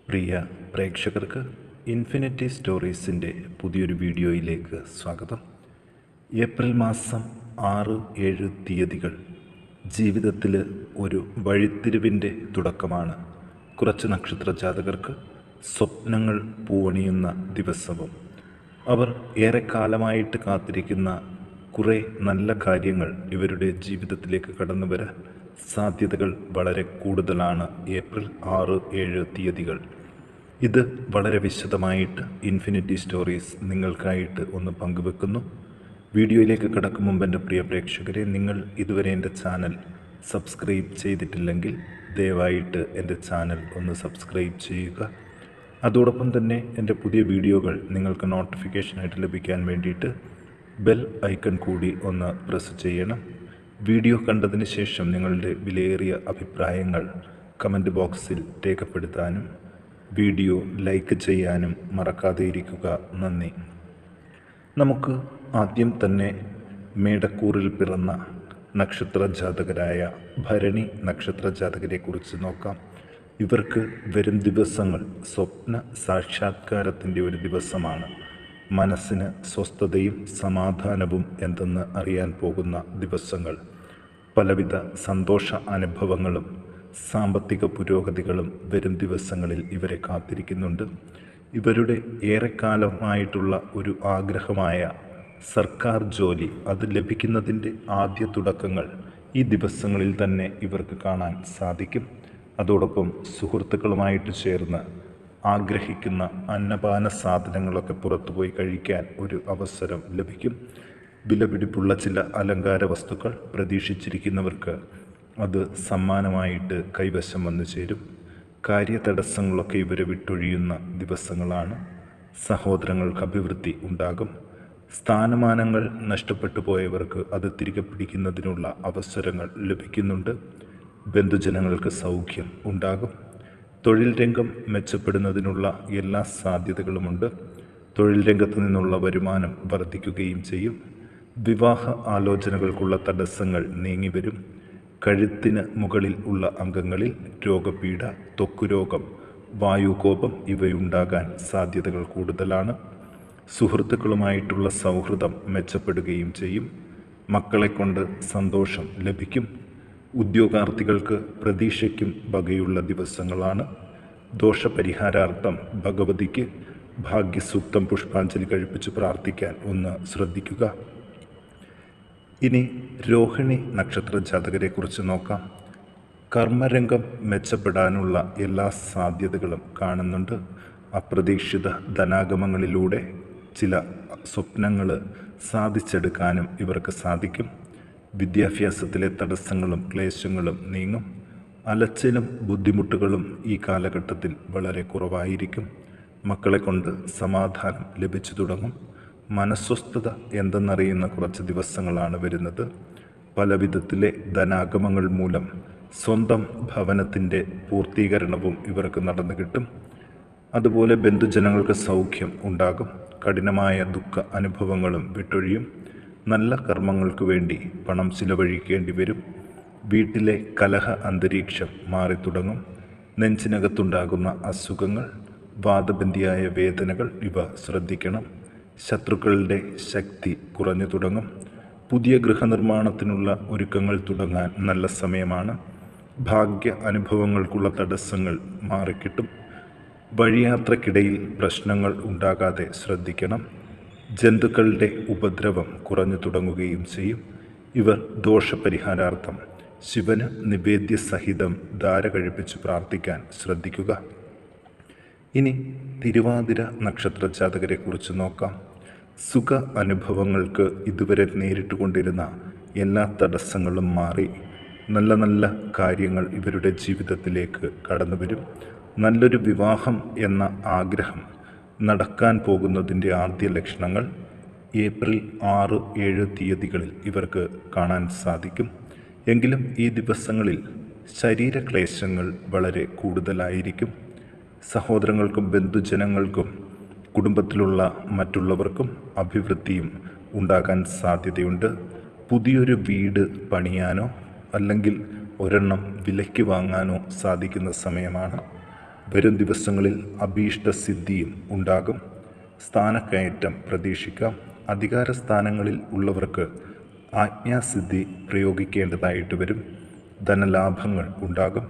പ്രിയ പ്രേക്ഷകർക്ക് ഇൻഫിനിറ്റി സ്റ്റോറീസിൻ്റെ പുതിയൊരു വീഡിയോയിലേക്ക് സ്വാഗതം. ഏപ്രിൽ മാസം 6-7 തീയതികൾ ജീവിതത്തിൽ ഒരു വഴിത്തിരിവിൻ്റെ തുടക്കമാണ്. കുറച്ച് നക്ഷത്ര ജാതകർക്ക് സ്വപ്നങ്ങൾ പൂവണിയുന്ന ദിവസവും അവർ ഏറെക്കാലമായിട്ട് കാത്തിരിക്കുന്ന കുറേ നല്ല കാര്യങ്ങൾ ഇവരുടെ ജീവിതത്തിലേക്ക് കടന്നു വരാൻ സാധ്യതകൾ വളരെ കൂടുതലാണ്. ഏപ്രിൽ 6-7 തീയതികൾ ഇത് വളരെ വിശദമായിട്ട് ഇൻഫിനിറ്റി സ്റ്റോറീസ് നിങ്ങൾക്കായിട്ട് ഒന്ന് പങ്കുവെക്കുന്നു. വീഡിയോയിലേക്ക് കടക്കും മുമ്പ് എൻ്റെ പ്രിയ പ്രേക്ഷകരെ, നിങ്ങൾ ഇതുവരെ എൻ്റെ ചാനൽ സബ്സ്ക്രൈബ് ചെയ്തിട്ടില്ലെങ്കിൽ ദയവായിട്ട് എൻ്റെ ചാനൽ ഒന്ന് സബ്സ്ക്രൈബ് ചെയ്യുക. അതോടൊപ്പം തന്നെ എൻ്റെ പുതിയ വീഡിയോകൾ നിങ്ങൾക്ക് നോട്ടിഫിക്കേഷനായിട്ട് ലഭിക്കാൻ വേണ്ടിയിട്ട് ബെൽ ഐക്കൺ കൂടി ഒന്ന് പ്രസ് ചെയ്യണം. വീഡിയോ കണ്ടതിന് ശേഷം നിങ്ങളുടെ വിലയേറിയ അഭിപ്രായങ്ങൾ കമൻറ്റ് ബോക്സിൽ രേഖപ്പെടുത്താനും വീഡിയോ ലൈക്ക് ചെയ്യാനും മറക്കാതെ ഇരിക്കുക. നന്ദി. നമുക്ക് ആദ്യം തന്നെ മേടക്കൂറിൽ പിറന്ന നക്ഷത്ര ജാതകരായ ഭരണി നക്ഷത്ര ജാതകരെക്കുറിച്ച് നോക്കാം. ഇവർക്ക് വരും ദിവസങ്ങൾ സ്വപ്ന സാക്ഷാത്കാരത്തിൻ്റെ ഒരു ദിവസമാണ്. മനസ്സിന് സ്വസ്ഥതയും സമാധാനവും എന്തെന്ന് അറിയാൻ പോകുന്ന ദിവസങ്ങൾ. പലവിധ സന്തോഷ അനുഭവങ്ങളും സാമ്പത്തിക പുരോഗതികളും വരും ദിവസങ്ങളിൽ ഇവരെ കാത്തിരിക്കുന്നുണ്ട്. ഇവരുടെ ഏറെക്കാലമായിട്ടുള്ള ഒരു ആഗ്രഹമായ സർക്കാർ ജോലി അത് ലഭിക്കുന്നതിൻ്റെ ആദ്യ തുടക്കങ്ങൾ ഈ ദിവസങ്ങളിൽ തന്നെ ഇവർക്ക് കാണാൻ സാധിക്കും. അതോടൊപ്പം സുഹൃത്തുക്കളുമായിട്ട് ചേർന്ന് ആഗ്രഹിക്കുന്ന അന്നപാന സാധനങ്ങളൊക്കെ പുറത്തുപോയി കഴിക്കാൻ ഒരു അവസരം ലഭിക്കും. വിലപിടിപ്പുള്ള ചില അലങ്കാര വസ്തുക്കൾ പ്രതീക്ഷിച്ചിരിക്കുന്നവർക്ക് അത് സമ്മാനമായിട്ട് കൈവശം വന്നു ചേരും. കാര്യതടസ്സങ്ങളൊക്കെ ഇവരെ വിട്ടൊഴിയുന്ന ദിവസങ്ങളാണ്. സഹോദരങ്ങൾക്ക് അഭിവൃദ്ധി ഉണ്ടാകും. സ്ഥാനമാനങ്ങൾ നഷ്ടപ്പെട്ടു പോയവർക്ക് അത് തിരികെ പിടിക്കുന്നതിനുള്ള അവസരങ്ങൾ ലഭിക്കുന്നുണ്ട്. ബന്ധുജനങ്ങൾക്ക് സൗഖ്യം ഉണ്ടാകും. തൊഴിൽ രംഗം മെച്ചപ്പെടുന്നതിനുള്ള എല്ലാ സാധ്യതകളുമുണ്ട്. തൊഴിൽ രംഗത്തു നിന്നുള്ള വരുമാനം വർദ്ധിക്കുകയും ചെയ്യും. വിവാഹ ആലോചനകൾക്കുള്ള തടസ്സങ്ങൾ നീങ്ങിവരും. കഴുത്തിന് മുകളിൽ ഉള്ള അംഗങ്ങളിൽ രോഗപീഠ, ത്വക്കുരോഗം, വായുകോപം ഇവയുണ്ടാകാൻ സാധ്യതകൾ കൂടുതലാണ്. സുഹൃത്തുക്കളുമായിട്ടുള്ള സൗഹൃദം മെച്ചപ്പെടുകയും ചെയ്യും. മക്കളെ കൊണ്ട് സന്തോഷം ലഭിക്കും. ഉദ്യോഗാർത്ഥികൾക്ക് പ്രതീക്ഷയ്ക്കും വകയുള്ള ദിവസങ്ങളാണ്. ദോഷപരിഹാരാർത്ഥം ഭഗവതിക്ക് ഭാഗ്യസൂക്തം പുഷ്പാഞ്ജലി കഴിപ്പിച്ച് പ്രാർത്ഥിക്കാൻ ഒന്ന് ശ്രദ്ധിക്കുക. ഇനി രോഹിണി നക്ഷത്ര ജാതകരെക്കുറിച്ച് നോക്കാം. കർമ്മരംഗം മെച്ചപ്പെടാനുള്ള എല്ലാ സാധ്യതകളും കാണുന്നുണ്ട്. അപ്രതീക്ഷിത ധനാഗമങ്ങളിലൂടെ ചില സ്വപ്നങ്ങൾ സാധിച്ചെടുക്കാനും ഇവർക്ക് സാധിക്കും. വിദ്യാഭ്യാസത്തിലെ തടസ്സങ്ങളും ക്ലേശങ്ങളും നീങ്ങും. അലച്ചിലും ബുദ്ധിമുട്ടുകളും ഈ കാലഘട്ടത്തിൽ വളരെ കുറവായിരിക്കും. മക്കളെ കൊണ്ട് സമാധാനം ലഭിച്ചു തുടങ്ങും. മനസ്വസ്ഥത എന്തെന്നറിയുന്ന കുറച്ച് ദിവസങ്ങളാണ് വരുന്നത്. പല വിധത്തിലെ ധനാഗമങ്ങൾ മൂലം സ്വന്തം ഭവനത്തിൻ്റെ പൂർത്തീകരണവും ഇവർക്ക് നടന്നു കിട്ടും. അതുപോലെ ബന്ധുജനങ്ങൾക്ക് സൗഖ്യം ഉണ്ടാകും. കഠിനമായ ദുഃഖ അനുഭവങ്ങളും വിട്ടൊഴിയും. നല്ല കർമ്മങ്ങൾക്ക് വേണ്ടി പണം ചിലവഴിക്കേണ്ടി വരും. വീട്ടിലെ കലഹ അന്തരീക്ഷം മാറിത്തുടങ്ങും. നെഞ്ചിനകത്തുണ്ടാകുന്ന അസുഖങ്ങൾ, വാദബന്ധിയായ വേദനകൾ ഇവ ശ്രദ്ധിക്കണം. ശത്രുക്കളുടെ ശക്തി കുറഞ്ഞു തുടങ്ങും. പുതിയ ഗൃഹനിർമ്മാണത്തിനുള്ള ഒരുക്കങ്ങൾ തുടങ്ങാൻ നല്ല സമയമാണ്. ഭാഗ്യ അനുഭവങ്ങൾക്കുള്ള തടസ്സങ്ങൾ മാറിക്കിട്ടും. വഴിയാത്രക്കിടയിൽ പ്രശ്നങ്ങൾ ഉണ്ടാകാതെ ശ്രദ്ധിക്കണം. ജന്തുക്കളുടെ ഉപദ്രവം കുറഞ്ഞു തുടങ്ങുകയും ചെയ്യും. ഇവർ ദോഷപരിഹാരാർത്ഥം ശിവന് നിവേദ്യ സഹിതം ധാര കഴിപ്പിച്ച് പ്രാർത്ഥിക്കാൻ ശ്രദ്ധിക്കുക. ഇനി തിരുവാതിര നക്ഷത്ര ജാതകരെക്കുറിച്ച് നോക്കാം. സുഖ അനുഭവങ്ങൾക്ക് ഇതുവരെ നേരിട്ടുകൊണ്ടിരുന്ന എല്ലാ തടസ്സങ്ങളും മാറി നല്ല നല്ല കാര്യങ്ങൾ ഇവരുടെ ജീവിതത്തിലേക്ക് കടന്നു വരും. നല്ലൊരു വിവാഹം എന്ന ആഗ്രഹം നടക്കാൻ പോകുന്നതിൻ്റെ ആദ്യ ലക്ഷണങ്ങൾ ഏപ്രിൽ 6-7 തീയതികളിൽ ഇവർക്ക് കാണാൻ സാധിക്കും. എങ്കിലും ഈ ദിവസങ്ങളിൽ ശരീരക്ലേശങ്ങൾ വളരെ കൂടുതലായിരിക്കും. സഹോദരങ്ങൾക്കും ബന്ധുജനങ്ങൾക്കും കുടുംബത്തിലുള്ള മറ്റുള്ളവർക്കും അഭിവൃദ്ധിയും ഉണ്ടാകാൻ സാധ്യതയുണ്ട്. പുതിയൊരു വീട് പണിയാനോ അല്ലെങ്കിൽ ഒരെണ്ണം വിലയ്ക്ക് വാങ്ങാനോ സാധിക്കുന്ന സമയമാണ്. വരും ദിവസങ്ങളിൽ അഭീഷ്ടസിദ്ധിയും ഉണ്ടാകും. സ്ഥാനക്കയറ്റം പ്രതീക്ഷിക്കാം. അധികാര സ്ഥാനങ്ങളിൽ ഉള്ളവർക്ക് ആജ്ഞാസിദ്ധി പ്രയോഗിക്കേണ്ടതായിട്ട് വരും. ധനലാഭങ്ങൾ ഉണ്ടാകും.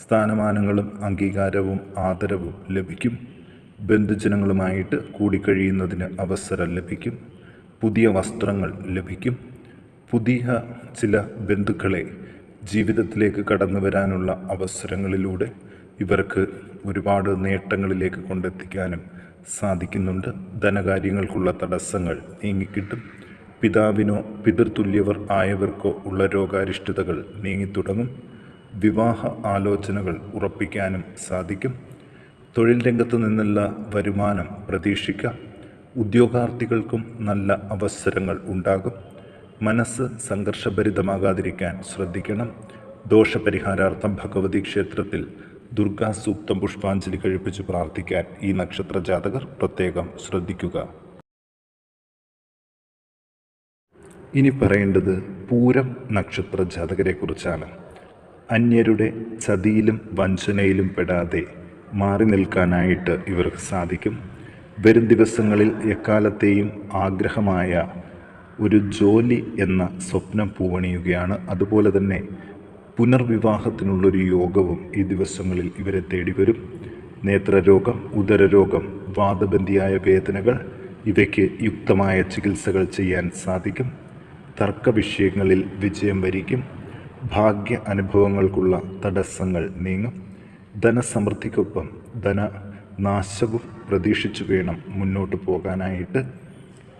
സ്ഥാനമാനങ്ങളും അംഗീകാരവും ആദരവും ലഭിക്കും. ബന്ധുജനങ്ങളുമായിട്ട് കൂടിക്കഴിയുന്നതിന് അവസരം ലഭിക്കും. പുതിയ വസ്ത്രങ്ങൾ ലഭിക്കും. പുതിയ ചില ബന്ധുക്കളെ ജീവിതത്തിലേക്ക് കടന്നു വരാനുള്ള അവസരങ്ങളിലൂടെ ഇവർക്ക് ഒരുപാട് നേട്ടങ്ങളിലേക്ക് കൊണ്ടെത്തിക്കാനും സാധിക്കുന്നുണ്ട്. ധനകാര്യങ്ങൾക്കുള്ള തടസ്സങ്ങൾ നീങ്ങിക്കിട്ടും. പിതാവിനോ പിതൃതുല്യവർ ആയവർക്കോ ഉള്ള രോഗാരിഷ്ടതകൾ നീങ്ങിത്തുടങ്ങും. വിവാഹ ആലോചനകൾ ഉറപ്പിക്കാനും സാധിക്കും. തൊഴിൽ രംഗത്തു നിന്നുള്ള വരുമാനം പ്രതീക്ഷിക്കാം. ഉദ്യോഗാർത്ഥികൾക്കും നല്ല അവസരങ്ങൾ ഉണ്ടാകും. മനസ്സ് സംഘർഷഭരിതമാകാതിരിക്കാൻ ശ്രദ്ധിക്കണം. ദോഷപരിഹാരാർത്ഥം ഭഗവതി ക്ഷേത്രത്തിൽ ദുർഗാസൂക്തം പുഷ്പാഞ്ജലി കഴിപ്പിച്ച് പ്രാർത്ഥിക്കാൻ ഈ നക്ഷത്ര ജാതകർ പ്രത്യേകം ശ്രദ്ധിക്കുക. ഇനി പറയേണ്ടത് പൂരം നക്ഷത്ര ജാതകരെ കുറിച്ചാണ്. അന്യരുടെ ചതിയിലും വഞ്ചനയിലും പെടാതെ മാറി നിൽക്കാനായിട്ട് ഇവർക്ക് സാധിക്കും. വരും ദിവസങ്ങളിൽ എക്കാലത്തെയും ആഗ്രഹമായ ഒരു ജോലി എന്ന സ്വപ്നം പൂവണിയുകയാണ്. അതുപോലെ തന്നെ പുനർവിവാഹത്തിനുള്ളൊരു യോഗവും ഈ ദിവസങ്ങളിൽ ഇവരെ തേടി വരും. നേത്രരോഗം, ഉദരരോഗം, വാദബന്ധിയായ വേദനകൾ ഇവയ്ക്ക് യുക്തമായ ചികിത്സകൾ ചെയ്യാൻ സാധിക്കും. തർക്ക വിഷയങ്ങളിൽ വിജയം വരിക്കും. ഭാഗ്യ അനുഭവങ്ങൾക്കുള്ള തടസ്സങ്ങൾ നീങ്ങും. ധനസമൃദ്ധിക്കൊപ്പം ധനനാശവും പ്രതീക്ഷിച്ചു വേണം മുന്നോട്ട് പോകാനായിട്ട്.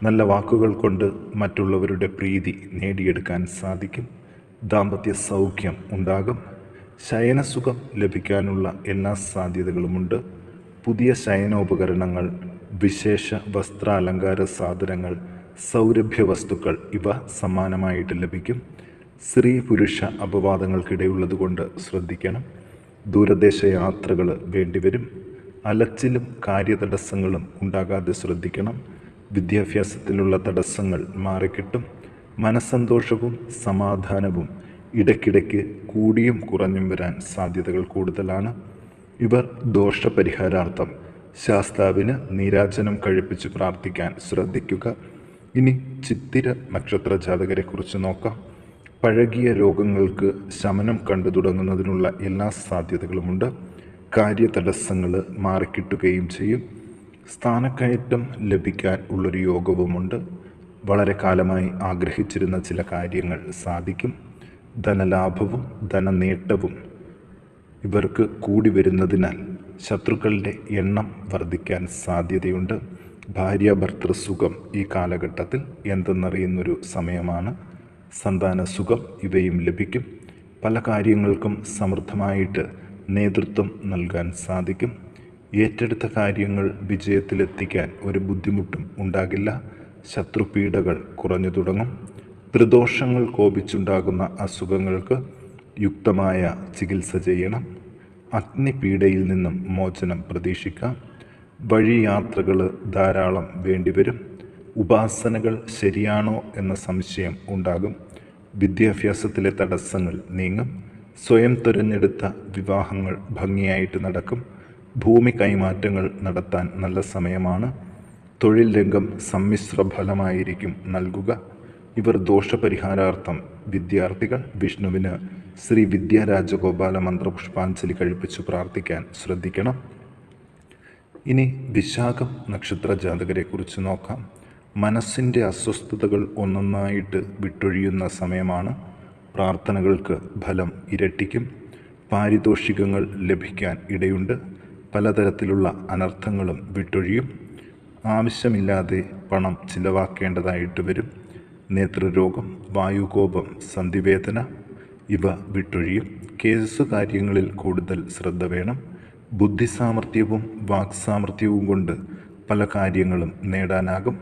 നല്ല വാക്കുകൾ കൊണ്ട് മറ്റുള്ളവരുടെ പ്രീതി നേടിയെടുക്കാൻ സാധിക്കും. ദാമ്പത്യ സൗഖ്യം ഉണ്ടാകും. ശയനസുഖം ലഭിക്കാനുള്ള എല്ലാ സാധ്യതകളുമുണ്ട്. പുതിയ ശയനോപകരണങ്ങൾ, വിശേഷ വസ്ത്രാലങ്കാര സാധനങ്ങൾ, സൗരഭ്യ വസ്തുക്കൾ ഇവ സമ്മാനമായിട്ട് ലഭിക്കും. സ്ത്രീ പുരുഷ അപവാദങ്ങൾക്കിടയുള്ളതുകൊണ്ട് ശ്രദ്ധിക്കണം. ദൂരദേശ യാത്രകൾ വേണ്ടിവരും. അലച്ചിലും കാര്യതടസ്സങ്ങളും ഉണ്ടാകാതെ ശ്രദ്ധിക്കണം. വിദ്യാഭ്യാസത്തിലുള്ള തടസ്സങ്ങൾ മാറിക്കിട്ടും. മനസ്സന്തോഷവും സമാധാനവും ഇടയ്ക്കിടയ്ക്ക് കൂടിയും കുറഞ്ഞും വരാൻ സാധ്യതകൾ കൂടുതലാണ്. ഇവർ ദോഷപരിഹാരാർത്ഥം ശാസ്താവിന് നീരാജനം കഴിപ്പിച്ച് പ്രാർത്ഥിക്കാൻ ശ്രദ്ധിക്കുക. ഇനി ചിത്തിര നക്ഷത്ര ജാതകരെ കുറിച്ച് നോക്കാം. പഴകിയ രോഗങ്ങൾക്ക് ശമനം കണ്ടു തുടങ്ങുന്നതിനുള്ള എല്ലാ സാധ്യതകളുമുണ്ട്. കാര്യതടസ്സങ്ങൾ മാറിക്കിട്ടുകയും ചെയ്യും. സ്ഥാനക്കയറ്റം ലഭിക്കാൻ ഉള്ളൊരു യോഗവുമുണ്ട്. വളരെ കാലമായി ആഗ്രഹിച്ചിരുന്ന ചില കാര്യങ്ങൾ സാധിക്കും. ധനലാഭവും ധനനേട്ടവും ഇവർക്ക് കൂടി വരുന്നതിനാൽ ശത്രുക്കളുടെ എണ്ണം വർദ്ധിക്കാൻ സാധ്യതയുണ്ട്. ഭാര്യാഭർത്തൃ സുഖം ഈ കാലഘട്ടത്തിൽ എന്തെന്നറിയുന്നൊരു സമയമാണ്. സന്താന സുഖം ഇവയും ലഭിക്കും. പല കാര്യങ്ങൾക്കും സമൃദ്ധമായിട്ട് നേതൃത്വം നൽകാൻ സാധിക്കും. ഏറ്റെടുത്ത കാര്യങ്ങൾ വിജയത്തിലെത്തിക്കാൻ ഒരു ബുദ്ധിമുട്ടും ഉണ്ടാകില്ല. ശത്രുപീഡകൾ കുറഞ്ഞു തുടങ്ങും. ത്രിദോഷങ്ങൾ കോപിച്ചുണ്ടാകുന്ന അസുഖങ്ങൾക്ക് യുക്തമായ ചികിത്സ ചെയ്യണം. അഗ്നിപീഡയിൽ നിന്നും മോചനം പ്രതീക്ഷിക്കാം. വഴിയാത്രകൾ ധാരാളം വേണ്ടിവരും. ഉപാസനകൾ ശരിയാണോ എന്ന സംശയം ഉണ്ടാകും. വിദ്യാഭ്യാസത്തിലെ തടസ്സങ്ങൾ നീങ്ങും. സ്വയം തിരഞ്ഞെടുത്ത വിവാഹങ്ങൾ ഭംഗിയായിട്ട് നടക്കും. ഭൂമി കൈമാറ്റങ്ങൾ നടത്താൻ നല്ല സമയമാണ്. തൊഴിൽ രംഗം സമ്മിശ്ര ഫലമായിരിക്കും നൽകുക. ഇവർ ദോഷപരിഹാരാർത്ഥം വിദ്യാർത്ഥികൾ വിഷ്ണുവിന് ശ്രീ വിദ്യാരാജഗോപാല മന്ത്രപുഷ്പാഞ്ജലി കഴിപ്പിച്ചു പ്രാർത്ഥിക്കാൻ ശ്രദ്ധിക്കണം. ഇനി വിശാഖം നക്ഷത്ര ജാതകരെ കുറിച്ച് നോക്കാം. മനസ്സിൻ്റെ അസ്വസ്ഥതകൾ ഒന്നൊന്നായിട്ട് വിട്ടൊഴിയുന്ന സമയമാണ്. പ്രാർത്ഥനകൾക്ക് ഫലം ഇരട്ടിക്കും. പാരിതോഷികങ്ങൾ ലഭിക്കാൻ ഇടയുണ്ട്. പലതരത്തിലുള്ള അനർത്ഥങ്ങളും വിട്ടൊഴിയും. ആവശ്യമില്ലാതെ പണം ചിലവാക്കേണ്ടതായിട്ട് വരും. നേത്രരോഗം, വായുകോപം, സന്ധിവേദന ഇവ വിട്ടൊഴിയും. കേസ് കാര്യങ്ങളിൽ കൂടുതൽ ശ്രദ്ധ വേണം. ബുദ്ധിസാമർഥ്യവും വാക്സാമർഥ്യവും കൊണ്ട് പല കാര്യങ്ങളും നേടാനാകും.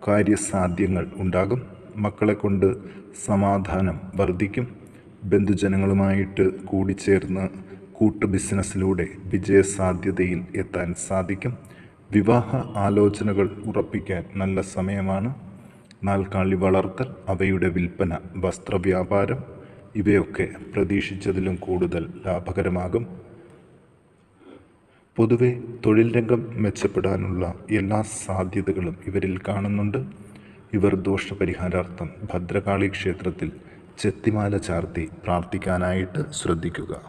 കാര്യസാധ്യങ്ങൾ ഉണ്ടാകും. മക്കളെ കൊണ്ട് സമാധാനം വർദ്ധിക്കും. ബന്ധുജനങ്ങളുമായിട്ട് കൂടിച്ചേർന്ന് കൂട്ടു ബിസിനസ്സിലൂടെ വിജയസാധ്യതയിൽ എത്താൻ സാധിക്കും. വിവാഹ ആലോചനകൾ ഉറപ്പിക്കാൻ നല്ല സമയമാണ്. നാൽക്കാലി വളർത്തൽ, അവയുടെ വിൽപ്പന, വസ്ത്രവ്യാപാരം ഇവയൊക്കെ പ്രതീക്ഷിച്ചതിലും കൂടുതൽ ലാഭകരമാകും. പൊതുവെ തൊഴിൽ രംഗം മെച്ചപ്പെടാനുള്ള എല്ലാ സാധ്യതകളും ഇവരിൽ കാണുന്നുണ്ട്. ഇവർ ദോഷപരിഹാരാർത്ഥം ഭദ്രകാളി ക്ഷേത്രത്തിൽ ചെത്തിമാല ചാർത്തി പ്രാർത്ഥിക്കാനായിട്ട് ശ്രദ്ധിക്കുക.